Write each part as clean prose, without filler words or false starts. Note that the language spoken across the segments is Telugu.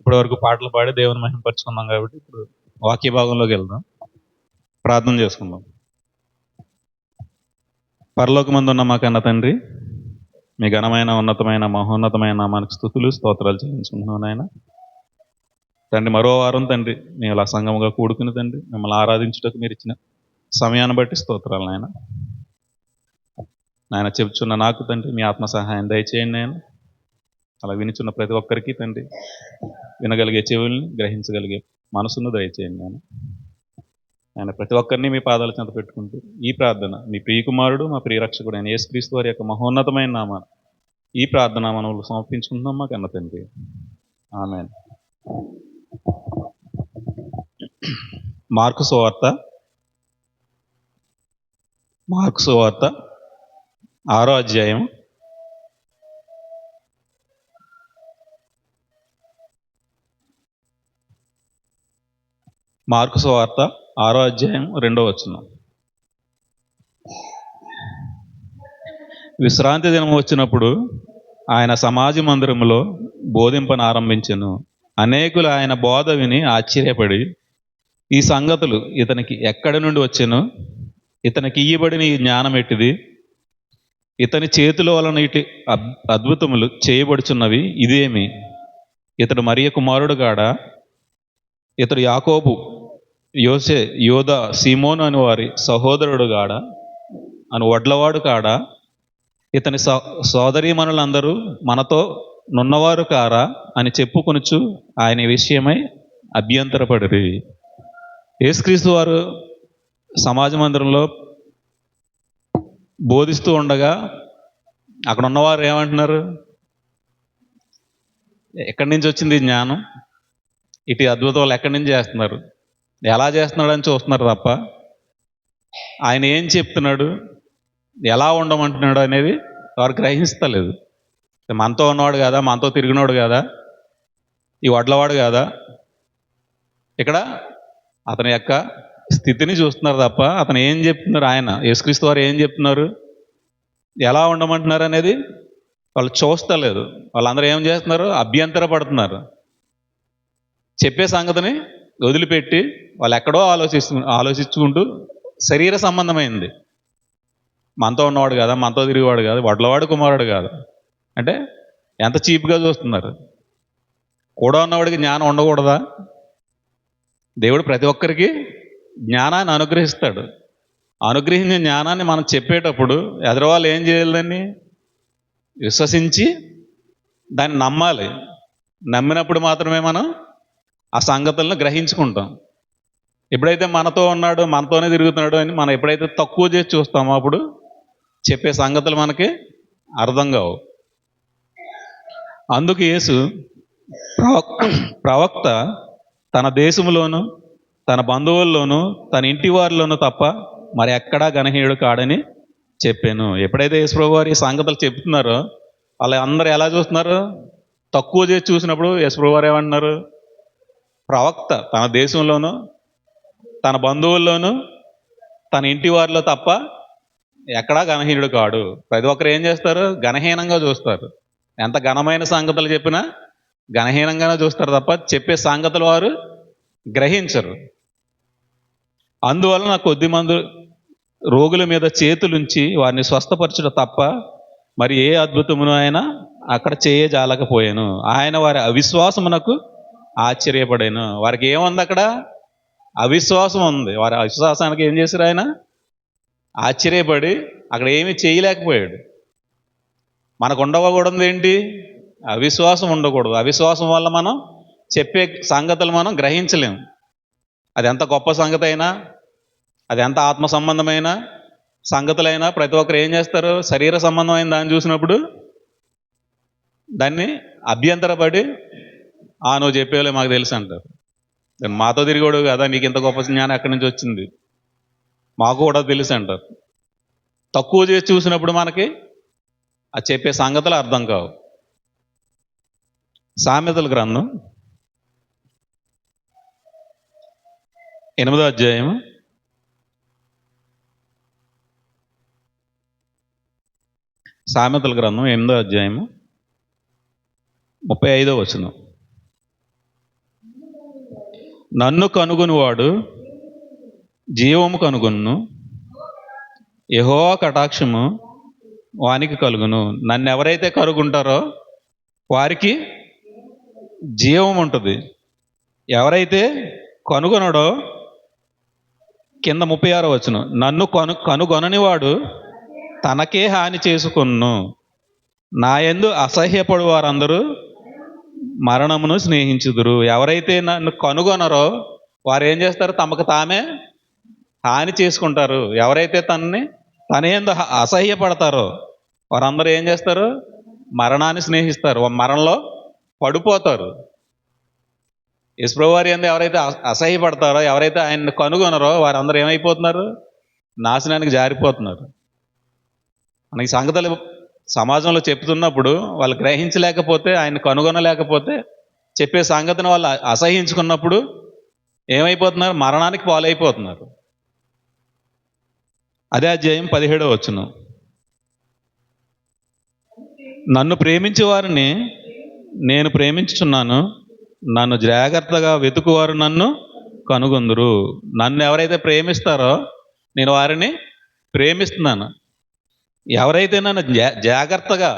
ఇప్పటి వరకు పాటలు పాడి దేవుని మహిమపరుచుకున్నాం కాబట్టి ఇప్పుడు వాక్య భాగంలోకి వెళ్దాం. ప్రార్థన చేసుకుందాం. పరలోకమందున్న మా కన్న తండ్రి, మీ ఘనమైన ఉన్నతమైన మహోన్నతమైన నామానికి స్తుతులు స్తోత్రాలు చెల్లించుకుంటున్నాం నాయన. తండ్రి, మరో వారం తండ్రి మేము ఇలా సంఘముగా కూడుకుని తండ్రి మిమ్మల్ని ఆరాధించుటకు మీరు ఇచ్చిన సమయాన్ని బట్టి స్తోత్రాలు నాయన. నాయన చెప్తున్న నాకు తండ్రి మీ ఆత్మ సహాయం దయచేయండి నాయన. అలా వినిచున్న ప్రతి ఒక్కరికి తండ్రి వినగలిగే చెవుల్ని, గ్రహించగలిగే మనసును దయచేయండి నాయన. ఆయన ప్రతి ఒక్కరిని మీ పాదాల చెంత పెట్టుకుంటూ ఈ ప్రార్థన మీ ప్రియకుమారుడు మా ప్రియరక్షకుడు అయిన యేసుక్రీస్తు వారి యొక్క మహోన్నతమైన నామ ఈ ప్రార్థన మనవులు సమర్పించుకుంటున్నాం మా కన్న తండ్రి. ఆమేన్. మార్కు సువార్త 6వ అధ్యాయం 2వ వచనం. విశ్రాంతి దినం వచ్చినప్పుడు ఆయన సమాజ మందిరములో బోధింపనారంభించెను. అనేకులు ఆయన బోధ విని ఆశ్చర్యపడి, ఈ సంగతులు ఇతనికి ఎక్కడి నుండి వచ్చెను? ఇతనికి ఇయ్యబడిన ఈ జ్ఞానం ఎట్టిది? ఇతని చేతుల వలన ఇటు అద్భుతములు చేయబడుచున్నవి ఇదేమి? ఇతడు మరియ కుమారుడు గాడా? ఇతడు యాకోబు, యోసే, యోధ, సీమోను అని వారి సహోదరుడు గాడా? అని వడ్లవాడు కాడా? ఇతని సోదరీమణులందరూ మనతో నున్నవారు కారా? అని చెప్పుకొనుచు ఆయన విషయమై అభ్యంతరపడిరి. యేసుక్రీస్తు వారు సమాజ మందిరంలో బోధిస్తూ ఉండగా అక్కడ ఉన్నవారు ఏమంటున్నారు? ఎక్కడి నుంచి వచ్చింది జ్ఞానం? ఇటు అద్భుతాలు ఎక్కడి నుంచి చేస్తున్నారు? ఎలా చేస్తున్నాడు అని చూస్తున్నారు తప్ప ఆయన ఏం చెప్తున్నాడు, ఎలా ఉండమంటున్నాడు అనేది వారు గ్రహిస్తలేదు. మనతో ఉన్నవాడు కదా, మనతో తిరిగినవాడు కదా, ఈ వడ్లవాడు కదా. ఇక్కడ అతని యొక్క స్థితిని చూస్తున్నారు తప్ప అతను ఏం చెప్తున్నారు, ఆయన యేసుక్రీస్తు వారు ఏం చెప్తున్నారు, ఎలా ఉండమంటున్నారు అనేది వాళ్ళు చూస్తలేదు. వాళ్ళందరూ ఏం చేస్తున్నారు? అభ్యంతరపడుతున్నారు. చెప్పే సంగతిని వదిలిపెట్టి వాళ్ళు ఎక్కడో ఆలోచించుకుంటూ శరీర సంబంధమైంది, మనతో ఉన్నవాడు కదా, మనతో తిరిగేవాడు కాదు, వడ్లవాడు కుమారుడు కాదు అంటే ఎంత చీప్గా చూస్తున్నారు. కూడా ఉన్నవాడికి జ్ఞానం ఉండకూడదా? దేవుడు ప్రతి ఒక్కరికి జ్ఞానాన్ని అనుగ్రహిస్తాడు. అనుగ్రహించిన జ్ఞానాన్ని మనం చెప్పేటప్పుడు ఎదరవాళ్ళు ఏం చేయాలని విశ్వసించి దాన్ని నమ్మాలి. నమ్మినప్పుడు మాత్రమే మనం ఆ సంగతులను గ్రహించుకుంటాం. ఎప్పుడైతే మనతో ఉన్నాడు, మనతోనే తిరుగుతున్నాడు అని మనం ఎప్పుడైతే తక్కువ చేసి చూస్తామో అప్పుడు చెప్పే సంగతులు మనకి అర్థం కావు. అందుకు యేసు ప్రవక్త తన దేశంలోను, తన బంధువుల్లోనూ, తన ఇంటి వారిలోనూ తప్ప మరి ఎక్కడా గణహీనుడు కాడని చెప్పాను. ఎప్పుడైతే యేసుప్రభు వారు ఈ సంగతులు చెప్తున్నారో వాళ్ళు అందరూ ఎలా చూస్తున్నారు? తక్కువ చేసి చూసినప్పుడు యేసుప్రభు వారు ఏమంటున్నారు? ప్రవక్త తన దేశంలోనూ, తన బంధువుల్లోనూ, తన ఇంటి వారిలో తప్ప ఎక్కడా గణహీనుడు కాడు. ప్రతి ఒక్కరు ఏం చేస్తారు? గణహీనంగా చూస్తారు. ఎంత ఘనమైన సంగతులు చెప్పినా గణహీనంగానే చూస్తారు తప్ప చెప్పే సంగతులు వారు గ్రహించరు. అందువలన కొద్దిమంది రోగుల మీద చేతులుంచి వారిని స్వస్థపరచడం తప్ప మరి ఏ అద్భుతమును ఆయన అక్కడ చేయజాలకపోయాను. ఆయన వారి అవిశ్వాసమునకు ఆశ్చర్యపడాను. వారికి ఏముంది? అక్కడ అవిశ్వాసం ఉంది. వారి అవిశ్వాసానికి ఏం చేశారు? ఆయన ఆశ్చర్యపడి అక్కడ ఏమీ చేయలేకపోయాడు. మనకు ఉండకూడదు ఏంటి? అవిశ్వాసం ఉండకూడదు. అవిశ్వాసం వల్ల మనం చెప్పే సంగతులు మనం గ్రహించలేము. అది ఎంత గొప్ప సంగతి అయినా, అది ఎంత ఆత్మ సంబంధమైన సంగతులైనా ప్రతి ఒక్కరు ఏం చేస్తారు? శరీర సంబంధమైన దాన్ని చూసినప్పుడు దాన్ని అభ్యంతరపడి నువ్వు చెప్పేవాళ్ళే మాకు తెలుసు అంటారు. మాతో తిరిగోడు కదా, నీకు ఇంత గొప్ప జ్ఞానం ఎక్కడి నుంచి వచ్చింది? మాకు కూడా తెలుసు అంటారు. తక్కువ చేసి చూసినప్పుడు మనకి ఆ చెప్పే సంగతులు అర్థం కావు. సామెతల గ్రంథం 8వ అధ్యాయం 8వ అధ్యాయం 35వ వచనం. నన్ను కనుగొనివాడు జీవము కనుగొను, యెహోవా కటాక్షము వానికి కలుగును. నన్ను ఎవరైతే కనుగొంటారో వారికి జీవం ఉంటుంది. ఎవరైతే కనుగొనడో, కింద 36 వచనం, నన్ను కనుగొనని వాడు తనకే హాని చేసుకొను. నా యందు అసహ్యపడు వారందరూ మరణమును స్నేహించుదురు. ఎవరైతే నన్ను కనుగొనరో వారు ఏం చేస్తారు? తమకు తామే హాని చేసుకుంటారు. ఎవరైతే తన యందు అసహ్యపడతారో వారందరూ ఏం చేస్తారు? మరణాన్ని స్నేహిస్తారు, మరణంలో పడిపోతారు. యేసుప్రభువారి యందు ఎవరైతే అసహ్యపడతారో, ఎవరైతే ఆయన్ని కనుగొనరో వారందరూ ఏమైపోతున్నారు? నాశనానికి జారిపోతున్నారు. మనకి సంగతులు సమాజంలో చెప్తున్నప్పుడు వాళ్ళు గ్రహించలేకపోతే, ఆయన కనుగొనలేకపోతే, చెప్పే సంగతిని వాళ్ళు అసహించుకున్నప్పుడు ఏమైపోతున్నారు? మరణానికి పాలైపోతున్నారు. అదే అధ్యాయం 17వ వచనం, నన్ను ప్రేమించే వారిని నేను ప్రేమించుచున్నాను, నన్ను జాగ్రత్తగా వెతుకువారు నన్ను కనుగొందురు. నన్ను ఎవరైతే ప్రేమిస్తారో నేను వారిని ప్రేమిస్తున్నాను. ఎవరైతే నన్ను జాగ్రత్తగా,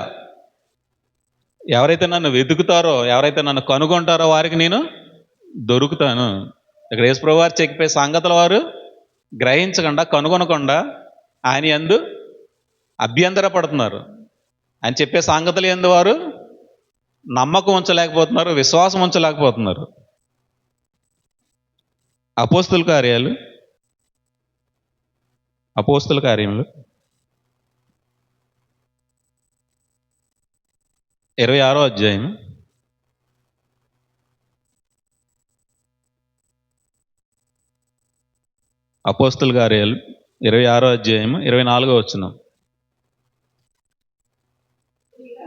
ఎవరైతే నన్ను వెతుకుతారో, ఎవరైతే నన్ను కనుగొంటారో వారికి నేను దొరుకుతాను. ఇక్కడ యేసుప్రభువు వారు చెప్పే సంగతుల వారు గ్రహించకుండా, కనుగొనకుండా ఆయన యందు అభ్యంతర పడుతున్నారు. ఆయన చెప్పే సంగతులు యందు వారు నమ్మకం ఉంచలేకపోతున్నారు, విశ్వాసం ఉంచలేకపోతున్నారు. అపోస్తుల కార్యములు 26వ అధ్యాయం 24వ వచనం,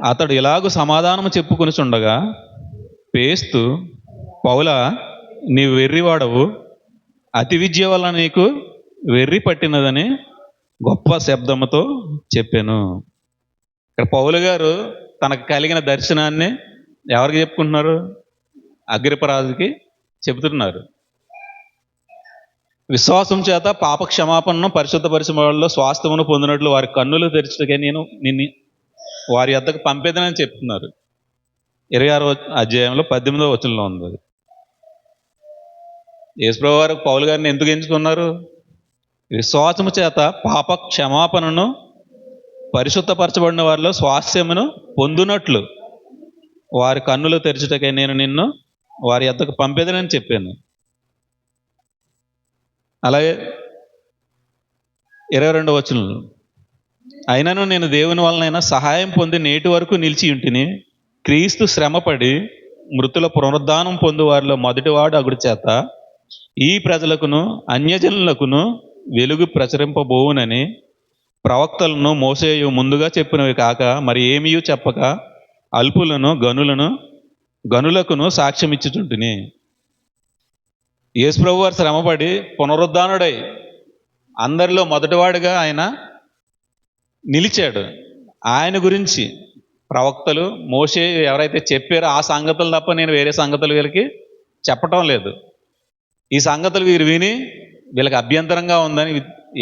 అతడు ఇలాగూ సమాధానము చెప్పుకొనిచుండగా పేస్తు, పౌలా, నీవు వెర్రివాడవు, అతి విద్య వలన నీకు వెర్రి పట్టినదని గొప్ప శబ్దముతో చెప్పాను. ఇక్కడ పౌలు గారు తనకు కలిగిన దర్శనాన్ని ఎవరికి చెప్పుకుంటున్నారు? అగ్రిపరాజుకి చెబుతున్నారు. విశ్వాసం చేత పాప క్షమాపణను పరిశుద్ధపరిచిన వాళ్ళలో స్వాస్థ్యమును పొందినట్లు వారి కన్నులు తెరచుటకే నేను నిన్ను వారి వద్దకు పంపేదనని చెప్తున్నారు. 26వ అధ్యాయంలో 18వ వచనంలో ఉంది అది. యేసుప్రభువు వారు పౌలు గారిని ఎందుకు ఎంచుకున్నారు? విశ్వాసము చేత పాప క్షమాపణను పరిశుద్ధపరచబడిన వారిలో స్వాస్థ్యమును పొందునట్లు వారి కన్నులు తెరచుటకే నేను నిన్ను వారి వద్దకు పంపేదనని చెప్పాను. అలాగే 22వ వచనంలో, అయినను నేను దేవుని వలనైనా సహాయం పొంది నేటి వరకు నిలిచి ఉంటిని, క్రీస్తు శ్రమపడి మృతుల పునరుద్ధానం పొందు వారిలో మొదటివాడు అగుడు చేత ఈ ప్రజలకును అన్యజనులకును వెలుగు ప్రచురింపబోవునని ప్రవక్తలను మోసేయు ముందుగా చెప్పినవి కాక మరి ఏమీ చెప్పక అల్పులను గనులకును సాక్ష్యం ఇచ్చుచుంటిని. యేసుప్రభువు వారు శ్రమపడి పునరుద్ధానుడై అందరిలో మొదటివాడుగా ఆయన నిలిచాడు. ఆయన గురించి ప్రవక్తలు, మోషే ఎవరైతే చెప్పారో ఆ సంగతులు తప్ప నేను వేరే సంగతులు వీళ్ళకి చెప్పటం లేదు. ఈ సంగతులు వీరు విని వీళ్ళకి అభ్యంతరంగా ఉందని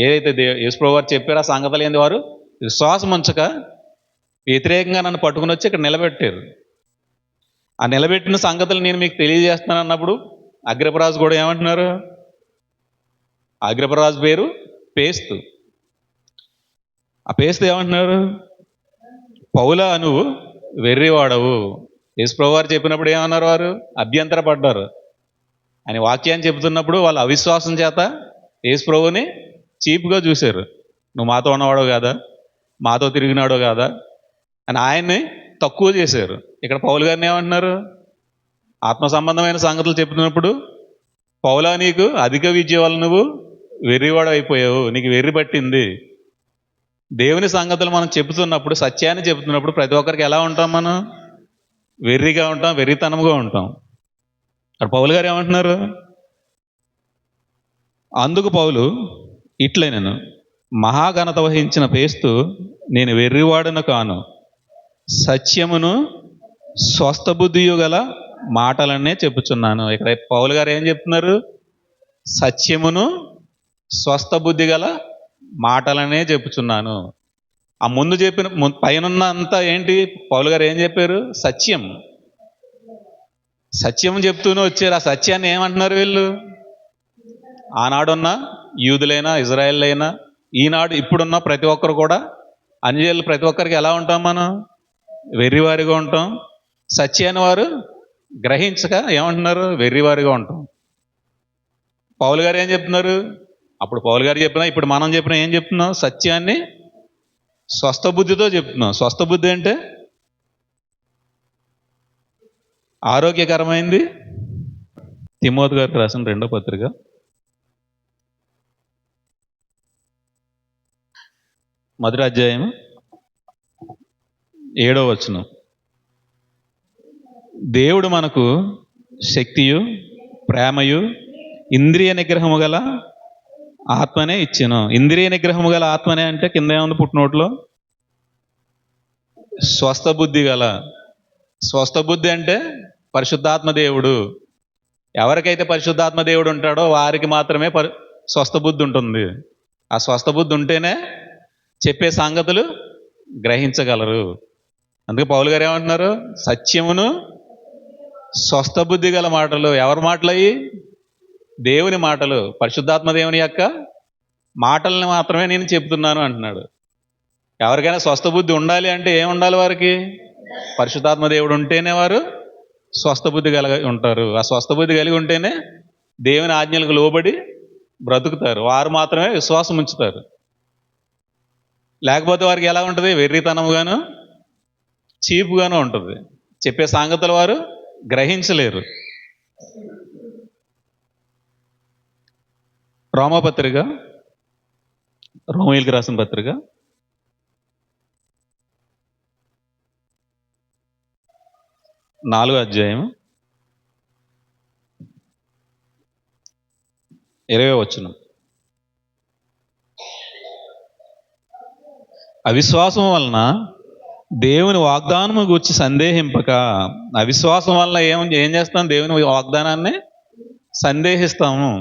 ఏదైతే యేసుప్రభువు వారు చెప్పారో ఆ సంగతులు ఏంది వారు విశ్వాసం ఉంచక వ్యతిరేకంగా నన్ను పట్టుకుని వచ్చి ఇక్కడ నిలబెట్టారు. ఆ నిలబెట్టిన సంగతులు నేను మీకు తెలియజేస్తున్నాను అన్నప్పుడు అగ్రిపరాజు కూడా ఏమంటున్నారు? అగ్రిపరాజు పేరు పేస్తు. ఆ పేస్తు ఏమంటున్నారు? పౌలా, నువ్వు వెర్రివాడవు. యేసుప్రభువు వారు చెప్పినప్పుడు ఏమన్నారు? వారు అభ్యంతర పడ్డారు. ఆయన వాక్యాన్ని చెబుతున్నప్పుడు వాళ్ళు అవిశ్వాసం చేత యేసుప్రభువుని చీప్గా చూశారు. నువ్వు మాతో ఉన్నవాడో కాదా, మాతో తిరిగినాడో కాదా అని ఆయన్ని తక్కువ చేశారు. ఇక్కడ పౌలు గారిని ఏమంటున్నారు? ఆత్మ సంబంధమైన సంగతులు చెప్తున్నప్పుడు, పౌలా, నీకు అధిక విద్య వల్ల నువ్వు వెర్రివాడు అయిపోయావు, నీకు వెర్రి పట్టింది. దేవుని సంగతులు మనం చెబుతున్నప్పుడు, సత్యాన్ని చెబుతున్నప్పుడు ప్రతి ఒక్కరికి ఎలా ఉంటాం? మనం వెర్రిగా ఉంటాం, వెర్రితనంగా ఉంటాం. అక్కడ పౌలు గారు ఏమంటున్నారు? అందుకు పౌలు ఇట్లే, నేను మహాఘనత వహించిన పేస్తు, నేను వెర్రివాడను కాను, సత్యమును స్వస్థ బుద్ధియు గల మాటలనే చెప్పుచున్నాను. ఇక్కడ పౌలు గారు ఏం చెప్తున్నారు? సత్యమును స్వస్థ బుద్ధి గల మాటలనే చెప్పుచున్నాను. ఆ ముందు చెప్పిన పైన అంతా ఏంటి? పౌలు గారు ఏం చెప్పారు? సత్యం. సత్యం చెప్తూనే వచ్చారు. ఆ సత్యాన్ని ఏమంటున్నారు వీళ్ళు? ఆనాడున్న యూదులైనా ఇజ్రాయేళ్ళైనా ఈనాడు ఇప్పుడున్న ప్రతి ఒక్కరు కూడా, అన్యజనులు ప్రతి ఒక్కరికి ఎలా ఉంటాం మనం? వెర్రివారిగా ఉంటాం. సత్యాన్ని వారు గ్రహించక ఏమంటున్నారు? వెర్రివారిగా ఉంటాం. పౌలు గారు ఏం చెప్తున్నారు? అప్పుడు పౌలు గారు చెప్పినా ఇప్పుడు మనం చెప్పినా ఏం చెప్తున్నాం? సత్యాన్ని స్వస్థ బుద్ధితో చెప్తున్నాం. స్వస్థ బుద్ధి అంటే ఆరోగ్యకరమైంది. తిమోతి గారికి రాసిన 2వ పత్రిక 1వ అధ్యాయం 7వ వచనం. దేవుడు మనకు శక్తియు ప్రేమయు ఇంద్రియ నిగ్రహము గల ఆత్మనే ఇచ్చెను. ఇంద్రియ నిగ్రహము గల ఆత్మనే అంటే కింద ఏముంది పుట్టినోట్లో? స్వస్థ బుద్ధి గల. స్వస్థ బుద్ధి అంటే పరిశుద్ధాత్మ దేవుడు. ఎవరికైతే పరిశుద్ధాత్మ దేవుడు ఉంటాడో వారికి మాత్రమే స్వస్థ బుద్ధి ఉంటుంది. ఆ స్వస్థ బుద్ధి ఉంటేనే చెప్పే సంగతులు గ్రహించగలరు. అందుకే పౌలు గారు ఏమంటున్నారు? సత్యమును స్వస్థ బుద్ధి గల మాటలు. ఎవరి మాటలు అయ్యి? దేవుని మాటలు. పరిశుద్ధాత్మ దేవుని యొక్క మాటల్ని మాత్రమే నేను చెప్తున్నాను అంటున్నాడు. ఎవరికైనా స్వస్థ బుద్ధి ఉండాలి అంటే ఏం ఉండాలి వారికి? పరిశుద్ధాత్మ దేవుడు ఉంటేనే వారు స్వస్థ బుద్ధి కలిగి ఉంటారు. ఆ స్వస్థ బుద్ధి కలిగి ఉంటేనే దేవుని ఆజ్ఞలకు లోబడి బ్రతుకుతారు. వారు మాత్రమే విశ్వాసం ఉంచుతారు. లేకపోతే వారికి ఎలా ఉంటుంది? వెర్రితనముగాను చీపుగాను ఉంటుంది. చెప్పే సంగతులు వారు గ్రహించలేరు. రోమపత్రిక, రోమీయులకు రాసిన పత్రిక 4వ అధ్యాయం 20వ వచనం. అవిశ్వాసం వలన దేవుని వాగ్దానము గురించి సందేహింపక. అవిశ్వాసం వలన ఏం చేస్తాం? దేవుని వాగ్దానాన్ని సందేహిస్తాము.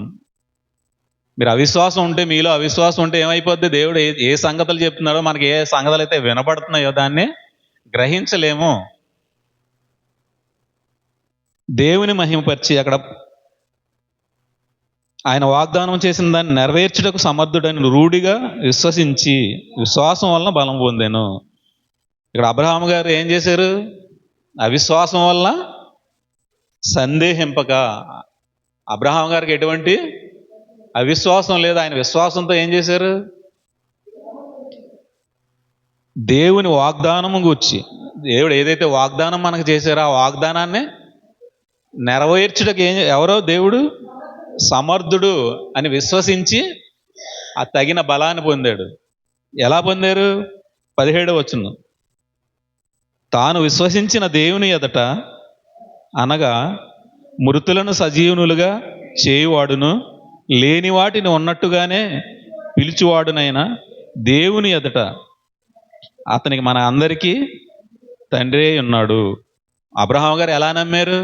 మీరు అవిశ్వాసం ఉంటే, మీలో అవిశ్వాసం ఉంటే ఏమైపోద్ది? దేవుడు ఏ సంగతులు చెప్తున్నాడో, మనకి ఏ సంగతులు అయితే వినపడుతున్నాయో దాన్ని గ్రహించలేము. దేవుని మహిమపరిచి అక్కడ ఆయన వాగ్దానం చేసిన దాన్ని నెరవేర్చుటకు సమర్థుడని రూఢిగా విశ్వసించి విశ్వాసం వలన బలం పొందాను. ఇక్కడ అబ్రహాం గారు ఏం చేశారు? అవిశ్వాసం వలన సందేహింపక. అబ్రహాం గారికి ఎటువంటి అవిశ్వాసం లేదు. ఆయన విశ్వాసంతో ఏం చేశారు? దేవుని వాగ్దానము గూర్చి, దేవుడు ఏదైతే వాగ్దానం మనకు చేశారో ఆ వాగ్దానాన్ని నెరవేర్చుటకు ఎవరో దేవుడు సమర్థుడు అని విశ్వసించి ఆ తగిన బలాన్ని పొందాడు. ఎలా పొందారు? 17వ వచనం. తాను విశ్వసించిన దేవుని ఎదుట, అనగా మృతులను సజీవునులుగా చేయువాడును లేని వాటిని ఉన్నట్టుగానే పిలిచివాడునైనా దేవుని ఎదుట అతనికి మన అందరికీ తండ్రి ఉన్నాడు. అబ్రహాం గారు ఎలా నమ్మారు?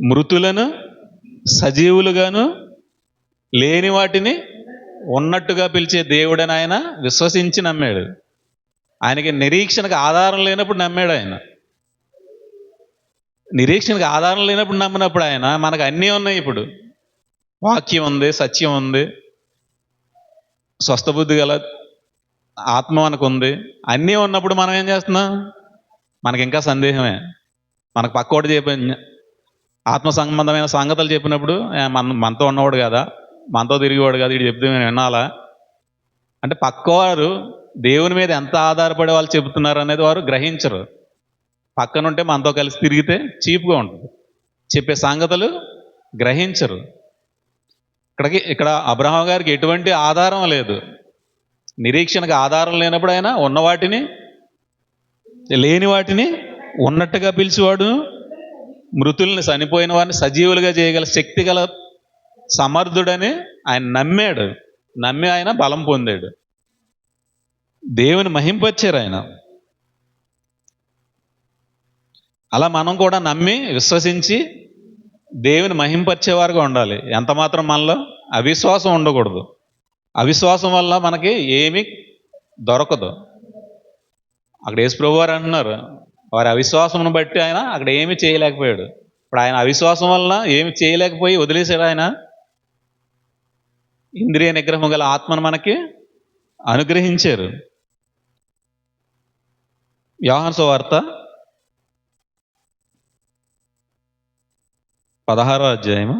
మృతులను సజీవులుగాను లేని వాటిని ఉన్నట్టుగా పిలిచే దేవుడని ఆయన విశ్వసించి నమ్మాడు. ఆయనకి నిరీక్షణకు ఆధారం లేనప్పుడు నమ్మాడు. ఆయన నిరీక్షణకు ఆధారం లేనప్పుడు నమ్మినప్పుడు ఆయన, మనకు అన్నీ ఉన్నాయి. ఇప్పుడు వాక్యం ఉంది, సత్యం ఉంది, స్వస్థ బుద్ధి గల ఆత్మ మనకు ఉంది. అన్నీ ఉన్నప్పుడు మనం ఏం చేస్తున్నాం? మనకి ఇంకా సందేహమే. మనకు పక్కోటి చెప్పి ఆత్మ సంబంధమైన సంగతులు చెప్పినప్పుడు మనతో ఉన్నవాడు కదా, మనతో తిరిగేవాడు కదా, వీడు చెప్తే నేను వినాలా అంటే పక్కవారు దేవుని మీద ఎంత ఆధారపడే వాళ్ళు చెబుతున్నారు అనేది వారు గ్రహించరు. పక్కనుంటే మనతో కలిసి తిరిగితే చీప్గా ఉంటుంది. చెప్పే సంగతులు గ్రహించరు. ఇక్కడ అబ్రహాం గారికి ఎటువంటి ఆధారం లేదు. నిరీక్షణకు ఆధారం లేనప్పుడు ఆయన ఉన్న వాటిని లేని వాటిని ఉన్నట్టుగా పిలిచేవాడు, మృతుల్ని చనిపోయిన వారిని సజీవులుగా చేయగల శక్తి గల సమర్థుడని ఆయన నమ్మాడు. నమ్మి ఆయన బలం పొందాడు. దేవుని మహింపరిచారు ఆయన. అలా మనం కూడా నమ్మి విశ్వసించి దేవుని మహింపరిచేవారుగా ఉండాలి. ఎంత మాత్రం మనలో అవిశ్వాసం ఉండకూడదు. అవిశ్వాసం వల్ల మనకి ఏమీ దొరకదు. అక్కడ యేసుప్రభు వారు అంటున్నారు, వారి అవిశ్వాసమును బట్టి ఆయన అక్కడ ఏమీ చేయలేకపోయాడు. ఇప్పుడు ఆయన అవిశ్వాసం వల్ల ఏమి చేయలేకపోయి వదిలేశాడు. ఆయన ఇంద్రియ నిగ్రహం గల ఆత్మను మనకి అనుగ్రహించారు. యోహాను సువార్త 16వ అధ్యాయము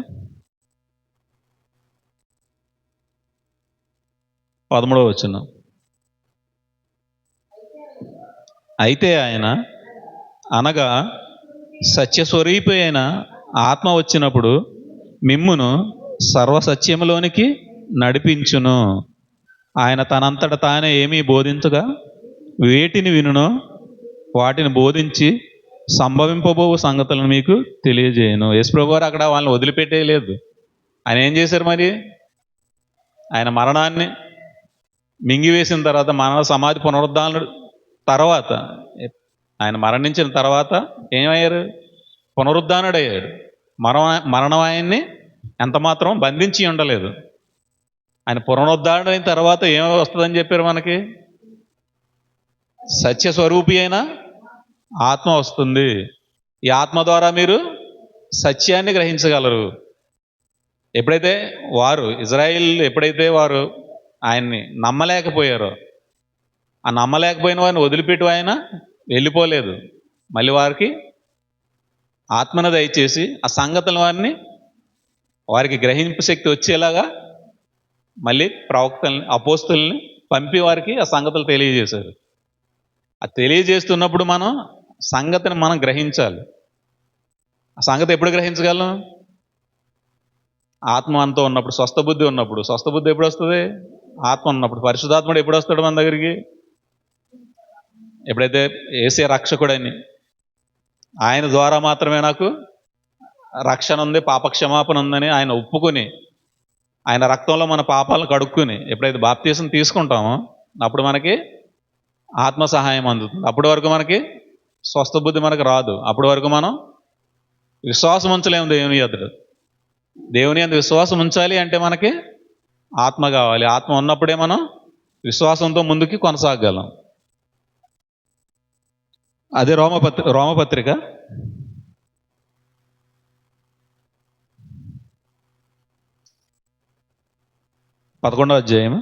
13వ వచనం. అయితే ఆయన అనగా సత్యస్వరూపి అయిన ఆత్మ వచ్చినప్పుడు మిమ్మును సర్వసత్యములోనికి నడిపించును. ఆయన తనంతట తానే ఏమీ బోధించగా వేటిని వినునో వాటిని బోధించి సంభవింపబో సంగతులను మీకు తెలియజేయను. యేసుప్రభు వారు అక్కడ వాళ్ళని వదిలిపెట్టేయలేదు. ఆయన ఏం చేశారు మరి? ఆయన మరణాన్ని మింగివేసిన తర్వాత, మరణ సమాధి పునరుద్ధానం తర్వాత, ఆయన మరణించిన తర్వాత ఏమయ్యారు? పునరుద్ధానుడయ్యాడు. మరణం ఆయన్ని ఎంత మాత్రం బంధించి ఉండలేదు. ఆయన పునరుద్ధానుడైన తర్వాత ఏమి వస్తుందని చెప్పారు మనకి? సత్యస్వరూపి అయిన ఆత్మ వస్తుంది. ఈ ఆత్మ ద్వారా మీరు సత్యాన్ని గ్రహించగలరు. ఎప్పుడైతే వారు ఇజ్రాయిల్ ఎప్పుడైతే వారు ఆయన్ని నమ్మలేకపోయారో, ఆ నమ్మలేకపోయిన వారిని వదిలిపెట్టి ఆయన వెళ్ళిపోలేదు. మళ్ళీ వారికి ఆత్మను దయచేసి ఆ సంగతుల వారికి గ్రహింపు శక్తి వచ్చేలాగా మళ్ళీ ప్రవక్తల్ని, అపోస్తుల్ని పంపి వారికి ఆ సంగతులు తెలియజేశారు. ఆ తెలియజేస్తున్నప్పుడు సంగతిని మనం గ్రహించాలి. ఆ సంగతి ఎప్పుడు గ్రహించగలం? ఆత్మ అంతా ఉన్నప్పుడు, స్వస్థ బుద్ధి ఉన్నప్పుడు. స్వస్థ బుద్ధి ఎప్పుడు వస్తుంది? ఆత్మ ఉన్నప్పుడు. పరిశుద్ధాత్ముడు ఎప్పుడు వస్తాడు మన దగ్గరికి? ఎప్పుడైతే యేసే రక్షకుడని, ఆయన ద్వారా మాత్రమే నాకు రక్షణ ఉంది, పాపక్షమాపణ ఉందని ఆయన ఒప్పుకొని, ఆయన రక్తంలో మన పాపాలను కడుక్కుని ఎప్పుడైతే బాప్తీసం తీసుకుంటామో అప్పుడు మనకి ఆత్మ సహాయం అందుతుంది. అప్పటి వరకు మనకి స్వస్థ బుద్ధి మనకు రాదు. అప్పటి వరకు మనం విశ్వాసం ఉంచలేము దేవుని ఎదుట. దేవుని యందు విశ్వాసం ఉంచాలి అంటే మనకి ఆత్మ కావాలి. ఆత్మ ఉన్నప్పుడే మనం విశ్వాసంతో ముందుకి కొనసాగలం. అదే రోమపత్రిక 11వ అధ్యాయం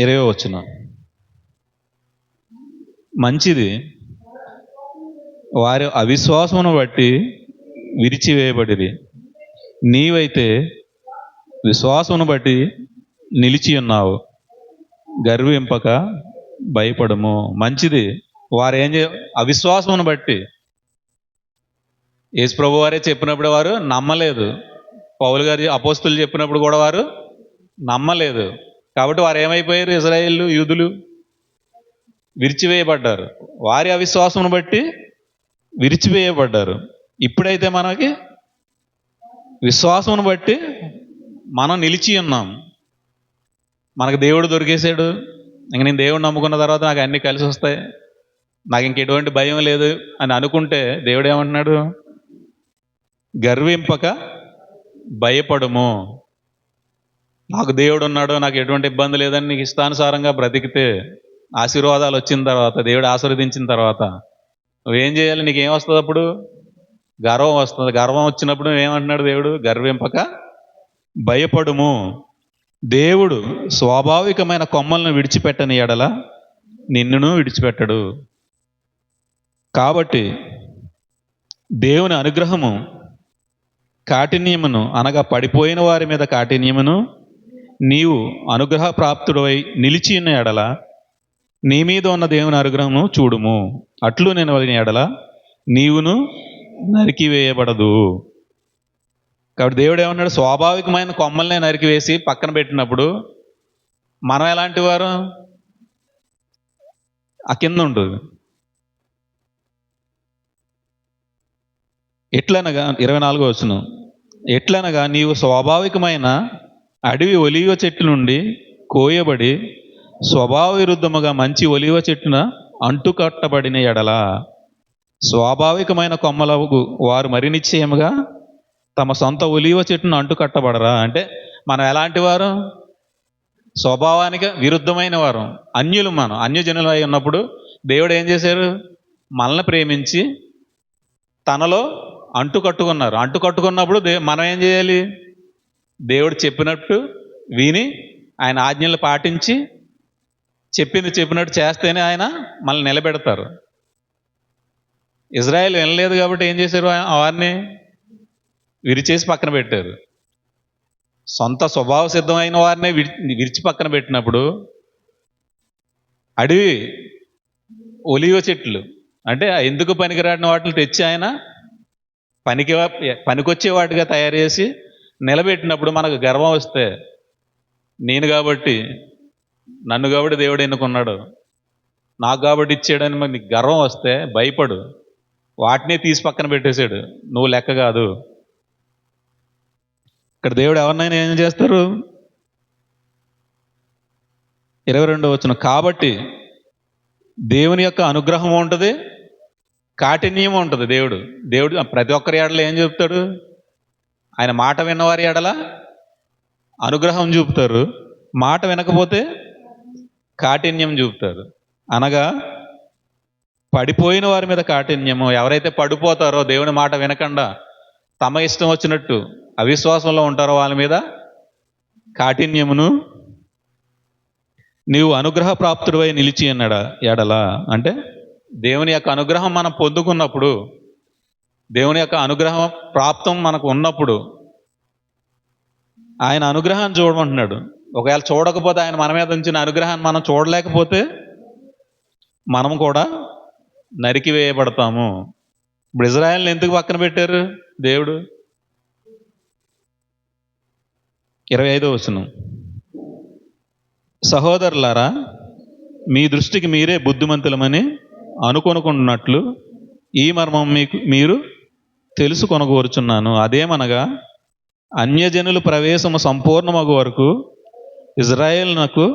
20వ వచనం. మంచిది, వారి అవిశ్వాసమును బట్టి విరిచివేయబడిరి. నీవైతే విశ్వాసమును బట్టి నిలిచి ఉన్నావు. గర్వింపక భయపడము. మంచిది, వారు అవిశ్వాసమును బట్టి. యేసుప్రభు వారే చెప్పినప్పుడు వారు నమ్మలేదు. పౌలు గారు అపోస్తులు చెప్పినప్పుడు కూడా వారు నమ్మలేదు. కాబట్టి వారు ఏమైపోయారు? ఇశ్రాయేలు యూదులు విరిచివేయబడ్డారు. వారి అవిశ్వాసమును బట్టి విరిచివేయబడ్డారు. ఇప్పుడైతే మనకి విశ్వాసమును బట్టి మనం నిలిచి ఉన్నాం. మనకు దేవుడు దొరికేశాడు. ఇంక నేను దేవుడు నమ్ముకున్న తర్వాత నాకు అన్నీ కలిసి వస్తాయి, నాకు ఇంకెటువంటి భయం లేదు అని అనుకుంటే దేవుడు ఏమంటున్నాడు? గర్వింపక భయపడము. నాకు దేవుడు ఉన్నాడు, నాకు ఎటువంటి ఇబ్బంది లేదని నీకు ఇష్టానుసారంగా బ్రతికితే ఆశీర్వాదాలు వచ్చిన తర్వాత, దేవుడు ఆశీర్వదించిన తర్వాత నువ్వేం చేయాలి? నీకేం వస్తుంది? అప్పుడు గర్వం వస్తుంది. గర్వం వచ్చినప్పుడు ఏమంటున్నాడు దేవుడు? గర్వింపక భయపడుము. దేవుడు స్వాభావికమైన కొమ్మలను విడిచిపెట్టని ఎడల నిన్నును విడిచిపెట్టడు. కాబట్టి దేవుని అనుగ్రహము కాఠిన్యమును, అనగా పడిపోయిన వారి మీద కాఠిన్యమును, నీవు అనుగ్రహ ప్రాప్తుడై నిలిచి ఉన్న ఎడల నీ మీద ఉన్న దేవుని అనుగ్రహము చూడుము. అట్లు నేను వదిలిన ఎడల నీవును నరికివేయబడదు. కాబట్టి దేవుడు ఏమన్నాడు? స్వాభావికమైన కొమ్మల్నే నరికివేసి పక్కన పెట్టినప్పుడు మనం ఎలాంటి వారు? ఆ కింద ఉంటుంది. ఎట్లనగా 24వ వచనం, ఎట్లనగా నీవు స్వాభావికమైన అడవి ఒలీవ చెట్టు నుండి కోయబడి స్వభావ విరుద్ధముగా మంచి ఒలీవ చెట్టున అంటుకట్టబడిన ఎడల స్వాభావికమైన కొమ్మలకు వారు మరి నిశ్చయముగా తమ సొంత ఒలీవ చెట్టును అంటుకట్టబడరా? అంటే మనం ఎలాంటి వారు? స్వభావానికి విరుద్ధమైన వారు, అన్యులు. మనం అన్యజనులు అయి ఉన్నప్పుడు దేవుడు ఏం చేశారు? మనల్ని ప్రేమించి తనలో అంటుకట్టుకున్నారు. అంటుకట్టుకున్నప్పుడు మనం ఏం చేయాలి? దేవుడు చెప్పినట్టు విని ఆయన ఆజ్ఞలు పాటించి చెప్పినట్టు చేస్తేనే ఆయన మనల్ని నిలబెడతారు. ఇజ్రాయెల్ వినలేదు కాబట్టి ఏం చేశారు? వారిని విరిచేసి పక్కన పెట్టారు. సొంత స్వభావ సిద్ధమైన వారిని విరిచి పక్కన పెట్టినప్పుడు అడవి ఒలివ చెట్లు అంటే ఎందుకు పనికిరాడిన వాటిని తెచ్చి ఆయన పనికొచ్చే వాటిగా తయారు చేసి నిలబెట్టినప్పుడు మనకు గర్వం వస్తే, నేను కాబట్టి, నన్ను కాబట్టి దేవుడు ఎన్నుకున్నాడు, నాకు కాబట్టి ఇచ్చాడని మరి నీకు గర్వం వస్తే భయపడు. వాటినే తీసి పక్కన పెట్టేశాడు. నువ్వు లెక్క కాదు. ఇక్కడ దేవుడు ఎవరినైనా ఏం చేస్తారు? 22వ వచనం, కాబట్టి దేవుని యొక్క అనుగ్రహం ఉంటుంది, కాఠిన్యం ఉంటుంది. దేవుడు ప్రతి ఒక్కరి ఎడల ఏం చెప్తాడు? ఆయన మాట విన్నవారి ఎడల అనుగ్రహం చూపుతారు, మాట వినకపోతే కాఠిన్యం చూపుతారు. అనగా పడిపోయిన వారి మీద కాఠిన్యము. ఎవరైతే పడిపోతారో, దేవుని మాట వినకుండా తమ ఇష్టం వచ్చినట్టు అవిశ్వాసంలో ఉంటారో వాళ్ళ మీద కాఠిన్యమును. నీవు అనుగ్రహ ప్రాప్తుడివై నిలిచి అన్నాడా ఎడలా? అంటే దేవుని యొక్క అనుగ్రహం మనం పొందుకున్నప్పుడు, దేవుని యొక్క అనుగ్రహం ప్రాప్తం మనకు ఉన్నప్పుడు ఆయన అనుగ్రహాన్ని చూడమంటున్నాడు. ఒకవేళ చూడకపోతే, ఆయన మన మీద ఉంచిన అనుగ్రహాన్ని మనం చూడలేకపోతే మనం కూడా నరికి వేయబడతాము. ఇప్పుడు ఇజ్రాయెల్ని ఎందుకు పక్కన పెట్టారు దేవుడు? 25వ వచనం, సహోదరులారా, మీ దృష్టికి మీరే బుద్ధిమంతులమని అనుకొనుకున్నట్లు ఈ మర్మం మీరు తెలుసుకొనగోరుచున్నాను. అదేమనగా అన్యజనులు ప్రవేశము సంపూర్ణమగు వరకు ఇజ్రాయేలునకు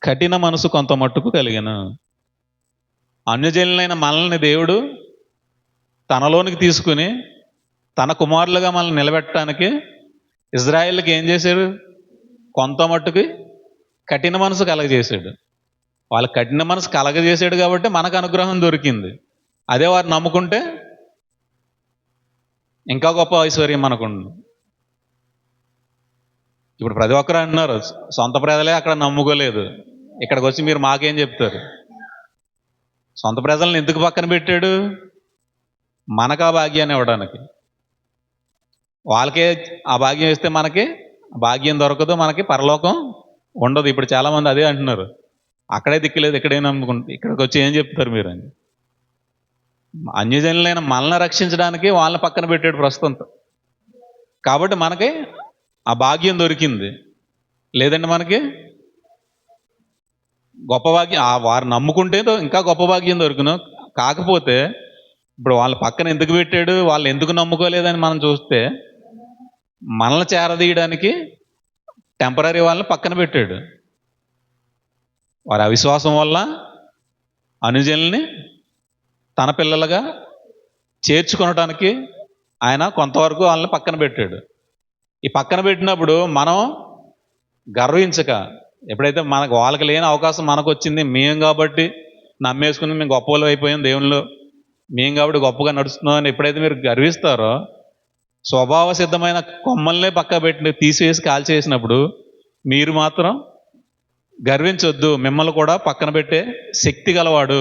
కఠిన మనసు కొంత మట్టుకు కలిగెను. అన్యజనులైన మనల్ని దేవుడు తనలోనికి తీసుకుని తన కుమారులుగా మనల్ని నిలబెట్టడానికి ఇజ్రాయేల్కి ఏం చేశాడు? కొంత మట్టుకు కఠిన మనసు కలగజేశాడు. వాళ్ళ కఠిన మనసు కలగజేశాడు కాబట్టి మనకు అనుగ్రహం దొరికింది. అదే వారు నమ్ముకుంటే ఇంకా గొప్ప ఐశ్వర్యం మనకుంది. ఇప్పుడు ప్రతి ఒక్కరు అంటున్నారు, సొంత ప్రజలే అక్కడ నమ్ముకోలేదు, ఇక్కడికి వచ్చి మీరు మాకేం చెప్తారు? సొంత ప్రజలను ఎందుకు పక్కన పెట్టాడు? మనకు ఆ భాగ్యాన్ని ఇవ్వడానికి. వాళ్ళకే ఆ భాగ్యం ఇస్తే మనకి భాగ్యం దొరకదు, మనకి పరలోకం ఉండదు. ఇప్పుడు చాలామంది అదే అంటున్నారు, అక్కడే దిక్కులేదు, ఇక్కడే నమ్ముకుంటు, ఇక్కడికి వచ్చి ఏం చెప్తారు మీరు అని. అన్యజనులైన మనల్ని రక్షించడానికి వాళ్ళని పక్కన పెట్టాడు ప్రస్తుతం. కాబట్టి మనకి ఆ భాగ్యం దొరికింది. లేదంటే మనకి గొప్ప భాగ్యం, వారు నమ్ముకుంటే ఇంకా గొప్ప భాగ్యం దొరికిను. కాకపోతే ఇప్పుడు వాళ్ళ పక్కన ఎందుకు పెట్టాడు, వాళ్ళు ఎందుకు నమ్ముకోలేదని మనం చూస్తే, మనల్ని చేరదీయడానికి టెంపరీ వాళ్ళని పక్కన పెట్టాడు. వారి అవిశ్వాసం వల్ల అనుజనుల్ని తన పిల్లలుగా చేర్చుకొనడానికి ఆయన కొంతవరకు వాళ్ళని పక్కన పెట్టాడు. ఈ పక్కన పెట్టినప్పుడు మనం గర్వించక, ఎప్పుడైతే మనకు వాళ్ళకి లేని అవకాశం మనకు వచ్చింది, మేము కాబట్టి నమ్మేసుకుని మేము గొప్ప వాళ్ళు అయిపోయాం దేవునిలో, మేము కాబట్టి గొప్పగా నడుస్తున్నాం అని ఎప్పుడైతే మీరు గర్విస్తారో, స్వభావ సిద్ధమైన కొమ్మల్నే పక్క పెట్టి తీసివేసి కాల్చేసినప్పుడు మీరు మాత్రం గర్వించొద్దు, మిమ్మల్ని కూడా పక్కన పెట్టే శక్తి గలవాడు.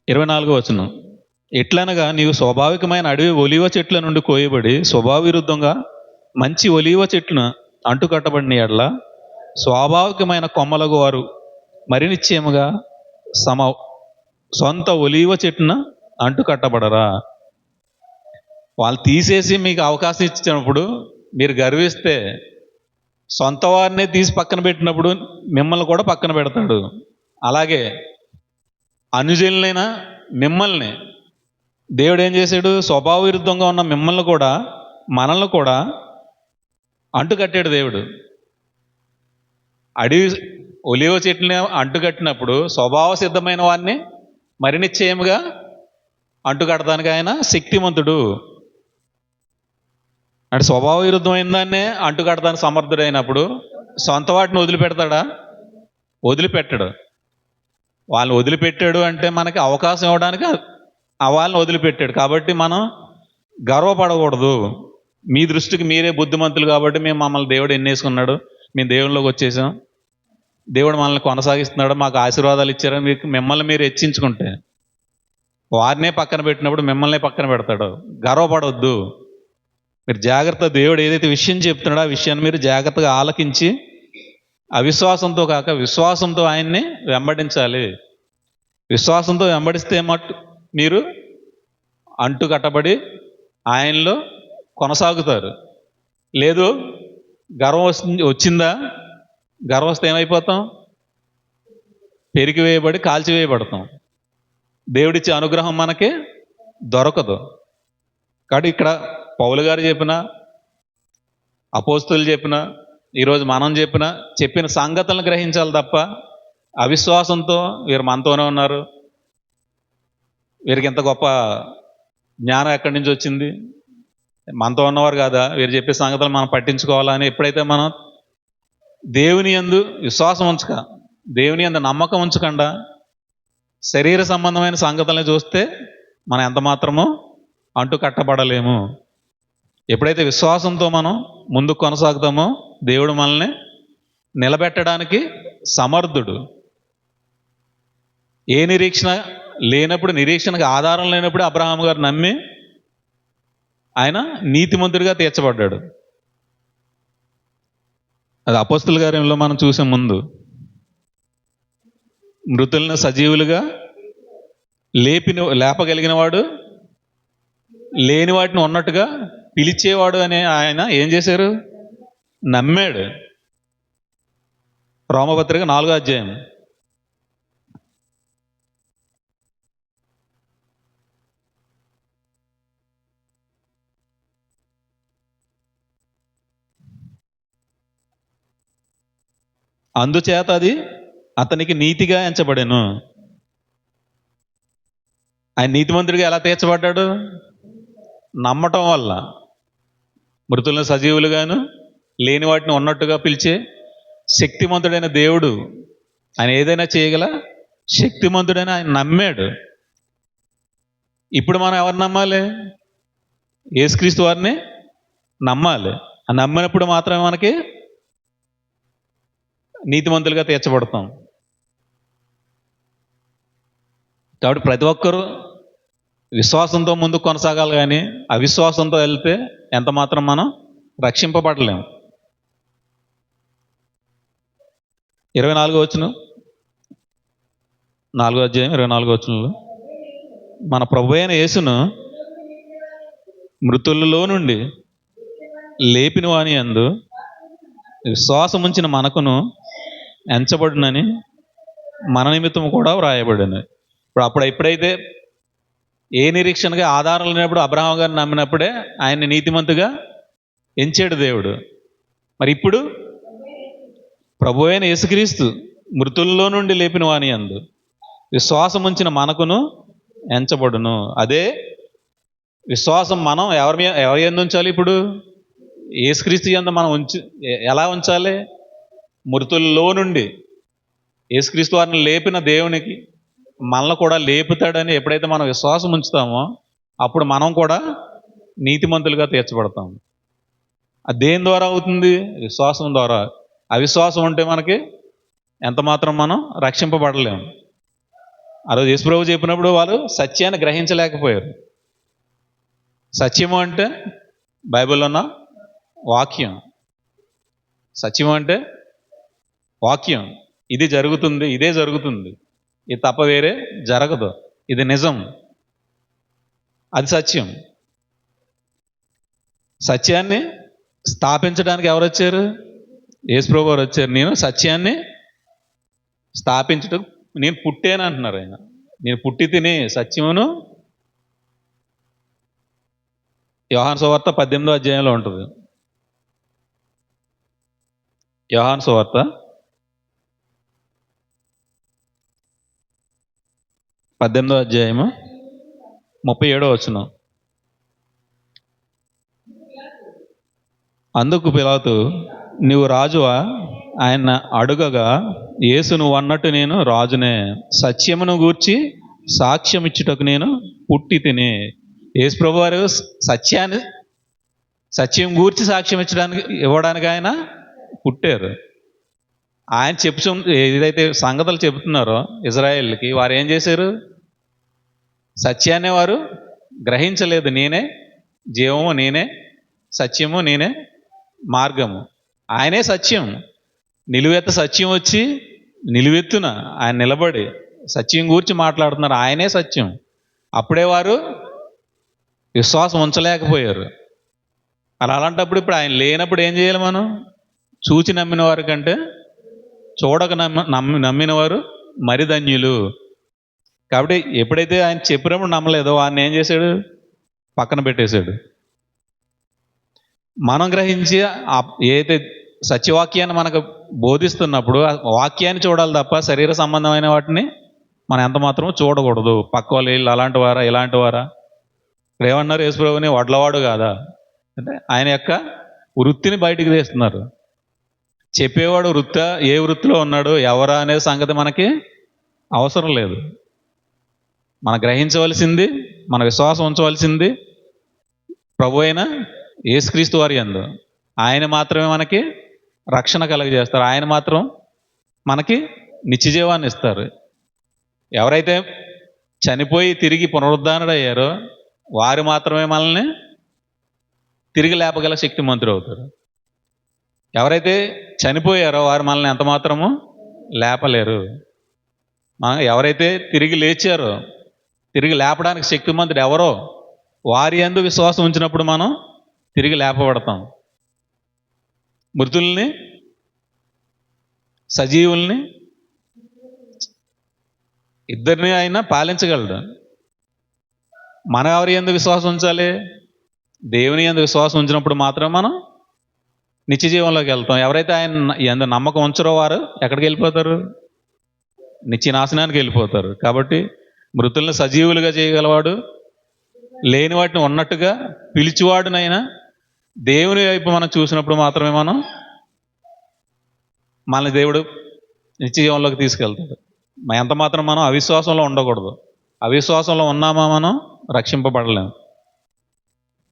24వ వచనం, ఎట్లనగా నీవు స్వాభావికమైన అడవి ఒలివ చెట్ల నుండి కోయబడి స్వభావ విరుద్ధంగా మంచి ఒలివ చెట్లను అంటుకట్టబడిన ఎడల స్వాభావికమైన కొమ్మలకు వారు మరి నిశ్చయముగా సొంత ఒలివ చెట్టును అంటుకట్టబడరా? వాళ్ళు తీసేసి మీకు అవకాశం ఇచ్చినప్పుడు మీరు గర్విస్తే, సొంత వారినే తీసి పక్కన పెట్టినప్పుడు మిమ్మల్ని కూడా పక్కన పెడతాడు. అలాగే అనుజనులైన మిమ్మల్ని దేవుడు ఏం చేశాడు? స్వభావ విరుద్ధంగా ఉన్న మిమ్మల్ని కూడా మనల్ని కూడా అంటుకట్టాడు దేవుడు. అడవి ఒలివ చెట్లని అంటుకట్టినప్పుడు స్వభావ సిద్ధమైన వారిని మరి నిశ్చయముగా అంటుకట్టడానికి ఆయన శక్తిమంతుడు. అంటే స్వభావ విరుద్ధమైన దాన్నే అంటుకట్టడానికి సమర్థుడైనప్పుడు సొంత వాటిని వదిలిపెడతాడా? వదిలిపెట్టడు. వాళ్ళని వదిలిపెట్టాడు అంటే మనకి అవకాశం ఇవ్వడానికి వాళ్ళని వదిలిపెట్టాడు. కాబట్టి మనం గర్వపడకూడదు. మీ దృష్టికి మీరే బుద్ధిమంతులు కాబట్టి మేము మమ్మల్ని దేవుడు ఎన్నేసుకున్నాడు, మేము దేవుళ్ళలోకి వచ్చేసాం, దేవుడు మనల్ని కొనసాగిస్తున్నాడు, మాకు ఆశీర్వాదాలు ఇచ్చారని మిమ్మల్ని మీరు హెచ్చించుకుంటే వారినే పక్కన పెట్టినప్పుడు మిమ్మల్ని పక్కన పెడతాడు. గర్వపడవద్దు. మీరు జాగ్రత్త, దేవుడు ఏదైతే విషయం చెప్తున్నాడో ఆ విషయాన్ని మీరు జాగ్రత్తగా ఆలకించి అవిశ్వాసంతో కాక విశ్వాసంతో ఆయన్ని వెంబడించాలి. విశ్వాసంతో వెంబడిస్తే మట్టు మీరు అంటు కట్టబడి ఆయనలో కొనసాగుతారు. లేదు గర్వం వచ్చిందా, గర్వం వస్తే ఏమైపోతాం? పెరిగి వేయబడి కాల్చివేయబడతాం. దేవుడిచ్చే అనుగ్రహం మనకి దొరకదు. కాబట్టి ఇక్కడ పౌలు గారు చెప్పిన, అపోస్తులు చెప్పిన, ఈరోజు మనం చెప్పిన సంగతులను గ్రహించాలి తప్ప అవిశ్వాసంతో వీరు మనతోనే ఉన్నారు, వీరికి ఎంత గొప్ప జ్ఞానం ఎక్కడి నుంచి వచ్చింది, మనతో ఉన్నవారు కాదా, వీరు చెప్పే సంగతులు మనం పట్టించుకోవాలని ఎప్పుడైతే మనం దేవుని యందు విశ్వాసం ఉంచక, దేవుని యందు నమ్మకం ఉంచకుండా శరీర సంబంధమైన సంగతులను చూస్తే మనం ఎంత మాత్రమో అంటు కట్టబడలేము. ఎప్పుడైతే విశ్వాసంతో మనం ముందుకు కొనసాగుతామో దేవుడు మనల్ని నిలబెట్టడానికి సమర్థుడు. ఏ నిరీక్షణ లేనప్పుడు, నిరీక్షణకు ఆధారం లేనప్పుడు అబ్రహాం గారు నమ్మి ఆయన నీతిమంతుడిగా తీర్చబడ్డాడు. అది అపోస్తుల కార్యంలో మనం చూసే ముందు మృతులను సజీవులుగా లేపగలిగిన వాడు, లేని వాటిని ఉన్నట్టుగా పిలిచేవాడు అని ఆయన ఏం చేశారు? నమ్మాడు. రోమపత్రిక 4వ అధ్యాయం. అందుచేత అది అతనికి నీతిగా ఎంచబడెను. ఆయన నీతిమంతుడిగా ఎలా తీర్చబడ్డాడు? నమ్మటం వల్ల. మృతులను సజీవులుగాను లేని వాటిని ఉన్నట్టుగా పిలిచే శక్తిమంతుడైన దేవుడు, ఆయన ఏదైనా చేయగల శక్తిమంతుడైన ఆయన నమ్మాడు. ఇప్పుడు మనం ఎవరు నమ్మాలి? యేసుక్రీస్తు వారిని నమ్మాలి. ఆ నమ్మినప్పుడు మాత్రమే మనకి నీతిమంతులుగా తీర్చబడతాం. కాబట్టి ప్రతి ఒక్కరూ విశ్వాసంతో ముందుకు కొనసాగాలి, కానీ అవిశ్వాసంతో వెళ్తే ఎంత మాత్రం మనం రక్షింపబడలేము. 24వ వచనం, 4వ అధ్యాయం 24వ వచనంలో మన ప్రభు అయిన యేసును మృతులలో నుండి లేపిన వాని యందు విశ్వాసం ఉంచిన మనకును ఎంచబడునని మన నిమిత్తం కూడా వ్రాయబడినది. ఎప్పుడైతే ఏ నిరీక్షణగా ఆధారం లేనప్పుడు అబ్రహాం గారిని నమ్మినప్పుడే ఆయన్ని నీతిమంతుగా ఎంచాడు దేవుడు. మరి ఇప్పుడు ప్రభు అయిన యేసుక్రీస్తు మృతుల్లో నుండి లేపిన వాని యందు విశ్వాసం ఉంచిన మనకును ఎంచబడును. అదే విశ్వాసం మనం ఎవరి యందు ఉంచాలి? ఇప్పుడు యేసుక్రీస్తు యందు మనం ఎలా ఉంచాలి? మృతుల్లో నుండి యేసుక్రీస్తు వారిని లేపిన దేవునికి మనల్ని కూడా లేపుతాడని ఎప్పుడైతే మనం విశ్వాసం ఉంచుతామో అప్పుడు మనం కూడా నీతిమంతులుగా తీర్చబడతాం. అది దేని ద్వారా అవుతుంది? విశ్వాసం ద్వారా. అవిశ్వాసం ఉంటే మనకి ఎంత మాత్రం మనం రక్షింపబడలేము. ఆ రోజు యేసుప్రభు చెప్పినప్పుడు వాళ్ళు సత్యాన్ని గ్రహించలేకపోయారు. సత్యము అంటే బైబిల్లో ఉన్న వాక్యం. సత్యం అంటే వాక్యం. ఇది జరుగుతుంది, ఇదే జరుగుతుంది, ఇది తప్ప వేరే జరగదు, ఇది నిజం, అది సత్యం. సత్యాన్ని స్థాపించడానికి ఎవరు వచ్చారు? యేసుప్రభు వారు వచ్చారు. నేను సత్యాన్ని స్థాపించడం, నేను పుట్టాను అంటున్నారు ఆయన. నేను పుట్టి తిని సత్యమును యోహాను సువార్త 18వ అధ్యాయంలో ఉంటుంది. యోహాను సువార్త 18వ అధ్యాయము 37వ వచనం. అందుకు పిలాతు, నీవు రాజువా? ఆయన అడుగగా, యేసు నువ్వు అన్నట్టు నేను రాజునే, సత్యమును గూర్చి సాక్ష్యం ఇచ్చుటకు నేను పుట్టి తిని. యేసు ప్రభు వారు సత్యం గూర్చి సాక్ష్యం ఇవ్వడానికి ఆయన పుట్టారు. ఆయన ఏదైతే సంగతులు చెబుతున్నారో ఇజ్రాయేల్కి, వారు ఏం చేశారు? సత్యాన్ని వారు గ్రహించలేదు. నేనే జీవము, నేనే సత్యము, నేనే మార్గము. ఆయనే సత్యం. నిలువెత్త సత్యం వచ్చి నిలువెత్తున ఆయన నిలబడి సత్యం గురించి మాట్లాడుతున్నారు. ఆయనే సత్యం. అప్పుడే వారు విశ్వాసం ఉంచలేకపోయారు. అలాంటప్పుడు ఇప్పుడు ఆయన లేనప్పుడు ఏం చేయాలి మనం? చూచి నమ్మిన వారి కంటే చూడక నమ్మిన వారు మరి ధన్యులు. కాబట్టి ఎప్పుడైతే ఆయన చెప్పినప్పుడు నమ్మలేదో వారిని ఏం చేశాడు? పక్కన పెట్టేశాడు. మనం గ్రహించి ఏదైతే సత్యవాక్యాన్ని మనకు బోధిస్తున్నప్పుడు ఆ వాక్యాన్ని చూడాలి తప్ప శరీర సంబంధమైన వాటిని మనం ఎంత మాత్రం చూడకూడదు. పక్క వాళ్ళు వీళ్ళు అలాంటి వారా, ఇలాంటి వారా? ఇక్కడ ఏమన్నారు? యేసుప్రభుని వడ్లవాడు కాదా అంటే ఆయన యొక్క వృత్తిని బయటికి తీస్తున్నారు. చెప్పేవాడు ఏ వృత్తిలో ఉన్నాడు, ఎవరా అనే సంగతి మనకి అవసరం లేదు. మనం గ్రహించవలసింది, మన విశ్వాసం ఉంచవలసింది ప్రభు అయిన యేసుక్రీస్తు వారి యందు. ఆయన మాత్రమే మనకి రక్షణ కలుగజేస్తారు. ఆయన మాత్రం మనకి నిత్యజీవాన్ని ఇస్తారు. ఎవరైతే చనిపోయి తిరిగి పునరుద్ధానుడయ్యారో వారు మాత్రమే మనల్ని తిరిగి లేపగల శక్తిమంతుడు అవుతారు. ఎవరైతే చనిపోయారో వారు మనల్ని ఎంత మాత్రము లేపలేరు. ఎవరైతే తిరిగి లేచారో, తిరిగి లేపడానికి శక్తిమంతుడు ఎవరో వారి యందు విశ్వాసం ఉంచినప్పుడు మనం తిరిగి లేపబడతాం. మృతుల్ని, సజీవుల్ని ఇద్దరిని ఆయన పాలించగలడు. మనం ఎవరి యందు విశ్వాసం ఉంచాలి? దేవుని యందు విశ్వాసం ఉంచినప్పుడు మాత్రం మనం నిత్య జీవంలోకి వెళ్తాం. ఎవరైతే ఆయన యందు నమ్మకం ఉంచరో వారు ఎక్కడికి వెళ్ళిపోతారు? నిత్య నాశనానికి వెళ్ళిపోతారు. కాబట్టి మృతుల్ని సజీవులుగా చేయగలవాడు, లేని వాటిని ఉన్నట్టుగా పిలిచివాడునైనా దేవుని వైపు మనం చూసినప్పుడు మాత్రమే మనల్ని దేవుడు నిత్య జీవంలోకి తీసుకెళ్తాడు. ఎంత మాత్రం మనం అవిశ్వాసంలో ఉండకూడదు. అవిశ్వాసంలో ఉన్నామా మనం రక్షింపబడలేము.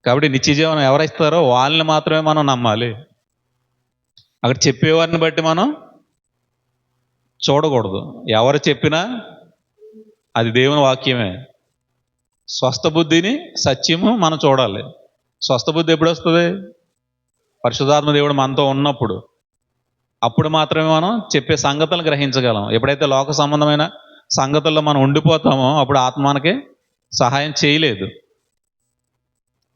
కాబట్టి నిత్య జీవనం ఎవరిస్తారో వాళ్ళని మాత్రమే మనం నమ్మాలి. అక్కడ చెప్పేవారిని బట్టి మనం చూడకూడదు. ఎవరు చెప్పినా అది దేవుని వాక్యమే. స్వస్థ బుద్ధిని, సత్యము మనం చూడాలి. స్వస్థ బుద్ధి ఎప్పుడు వస్తుంది? పరిశుద్ధాత్మ దేవుడు మనతో ఉన్నప్పుడు. అప్పుడు మాత్రమే మనం చెప్పే సంగతులను గ్రహించగలం. ఎప్పుడైతే లోక సంబంధమైన సంగతుల్లో మనం ఉండిపోతామో అప్పుడు ఆత్మ మనకి సహాయం చేయలేదు.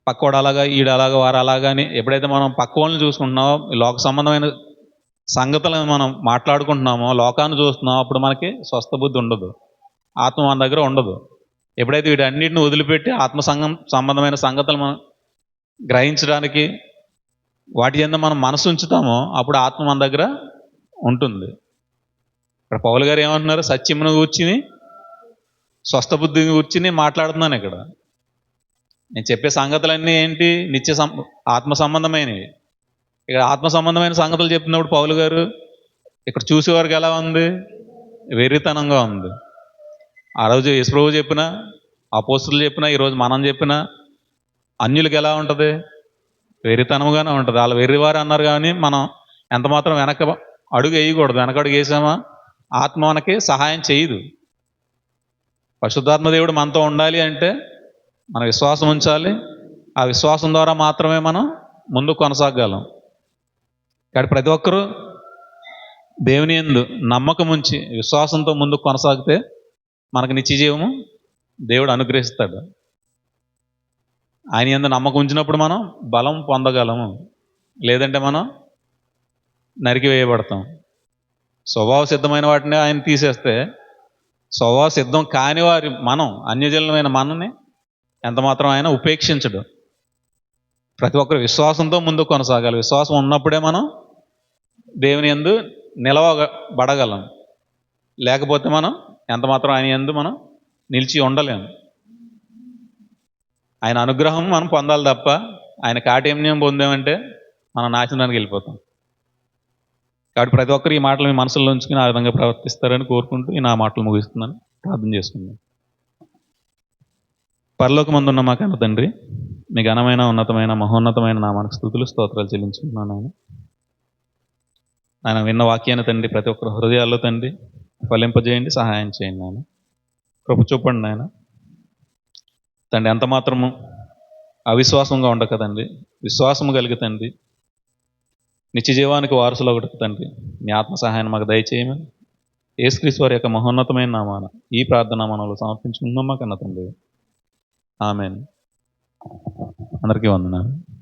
పక్కోడు అలాగా, ఈడు అలాగా, వారు అలాగా అని ఎప్పుడైతే మనం పక్క వాళ్ళని చూసుకుంటున్నామో, లోక సంబంధమైన సంగతులను మనం మాట్లాడుకుంటున్నామో, లోకాన్ని చూస్తున్నామో, అప్పుడు మనకి స్వస్థ బుద్ధి ఉండదు. ఆత్మ మన దగ్గర ఉండదు. ఎప్పుడైతే వీటన్నిటిని వదిలిపెట్టి సంబంధమైన సంగతులు మనం గ్రహించడానికి వాటి యందు మనం మనసు ఉంచుతామో అప్పుడు ఆత్మ మన దగ్గర ఉంటుంది. ఇక్కడ పౌలు గారు ఏమంటున్నారు? సత్యమును కూర్చుని, స్వస్థ బుద్ధిని కూర్చుని మాట్లాడుతున్నాను. ఇక్కడ నేను చెప్పే సంగతులన్నీ ఏంటి? ఆత్మ సంబంధమైనవి. ఇక్కడ ఆత్మ సంబంధమైన సంగతులు చెప్తున్నప్పుడు పౌలు గారు ఇక్కడ చూసేవారికి ఎలా ఉంది? వెర్రితనంగా ఉంది. ఆ రోజు యేసుప్రభువు చెప్పినా, అపోస్తులు చెప్పినా, ఈరోజు మనం చెప్పినా అన్యులకు ఎలా ఉంటుంది? వెర్రితనంగానే ఉంటుంది. వాళ్ళు వెర్రివారు అన్నారు కానీ మనం ఎంత మాత్రం అడుగు వేయకూడదు. వెనకడుగు వేసామా ఆత్మ మనకి సహాయం చేయదు. పరిశుద్ధాత్మ దేవుడు మనతో ఉండాలి అంటే మన విశ్వాసం ఉంచాలి. ఆ విశ్వాసం ద్వారా మాత్రమే మనం ముందు కొనసాగలం. కాబట్టి ప్రతి ఒక్కరూ దేవుని యందు నమ్మకం ఉంచి విశ్వాసంతో ముందుకు కొనసాగితే మనకు నిత్య జీవము దేవుడు అనుగ్రహిస్తాడు. ఆయన యందు నమ్మకం ఉంచినప్పుడు మనం బలం పొందగలము. లేదంటే మనం నరికివేయబడతాం. స్వభావ సిద్ధమైన వాటిని ఆయన తీసేస్తే స్వభావ సిద్ధం కాని వారి మనం అన్యజనులమైన మనని ఎంత మాత్రం ఆయన ఉపేక్షించడు. ప్రతి ఒక్కరు విశ్వాసంతో ముందుకు కొనసాగాలి. విశ్వాసం ఉన్నప్పుడే మనం దేవుని యందు నిలవబడగలం. లేకపోతే మనం ఎంత మాత్రం ఆయన యందు మనం నిలిచి ఉండలేము. ఆయన అనుగ్రహం మనం పొందాలి తప్ప ఆయన కాఠిన్యం పొందామంటే మనం నాశనానికి వెళ్ళిపోతాం. కాబట్టి ప్రతి ఒక్కరు ఈ మాటలు మీ మనసులో ఉంచుకుని ఆ విధంగా ప్రవర్తిస్తారని కోరుకుంటూ ఈ నా మాటలు ముగిస్తున్నాను. ప్రార్థన చేసుకుందాం. పరలోకమందున్న మా కన్న తండ్రి, మీ ఘనమైన ఉన్నతమైన మహోన్నతమైన నామానికి స్తుతులు స్తోత్రాలు చెల్లించుకుంటున్నాను. ఆయన విన్న వాక్యాన్ని తండ్రి ప్రతి ఒక్కరు హృదయాల్లో తండ్రి ఫలింపజేయండి, సహాయం చేయండి. నాయన కృప చూపండి. నాయన తండ్రి ఎంత మాత్రము అవిశ్వాసంగా ఉండక తండ్రి విశ్వాసము కలిగి తండ్రి నిత్య జీవానికి వారసులు ఒకటి తండ్రి మీ ఆత్మ సహాయాన్ని మాకు దయచేయమని యేసుక్రీస్తు వారి యొక్క మహోన్నతమైన నామాన ఈ ప్రార్థన మనలో సమర్పించుకుందాం మా కన్న తండ్రి. ఆమేన్. అందరికీ వందనాలు.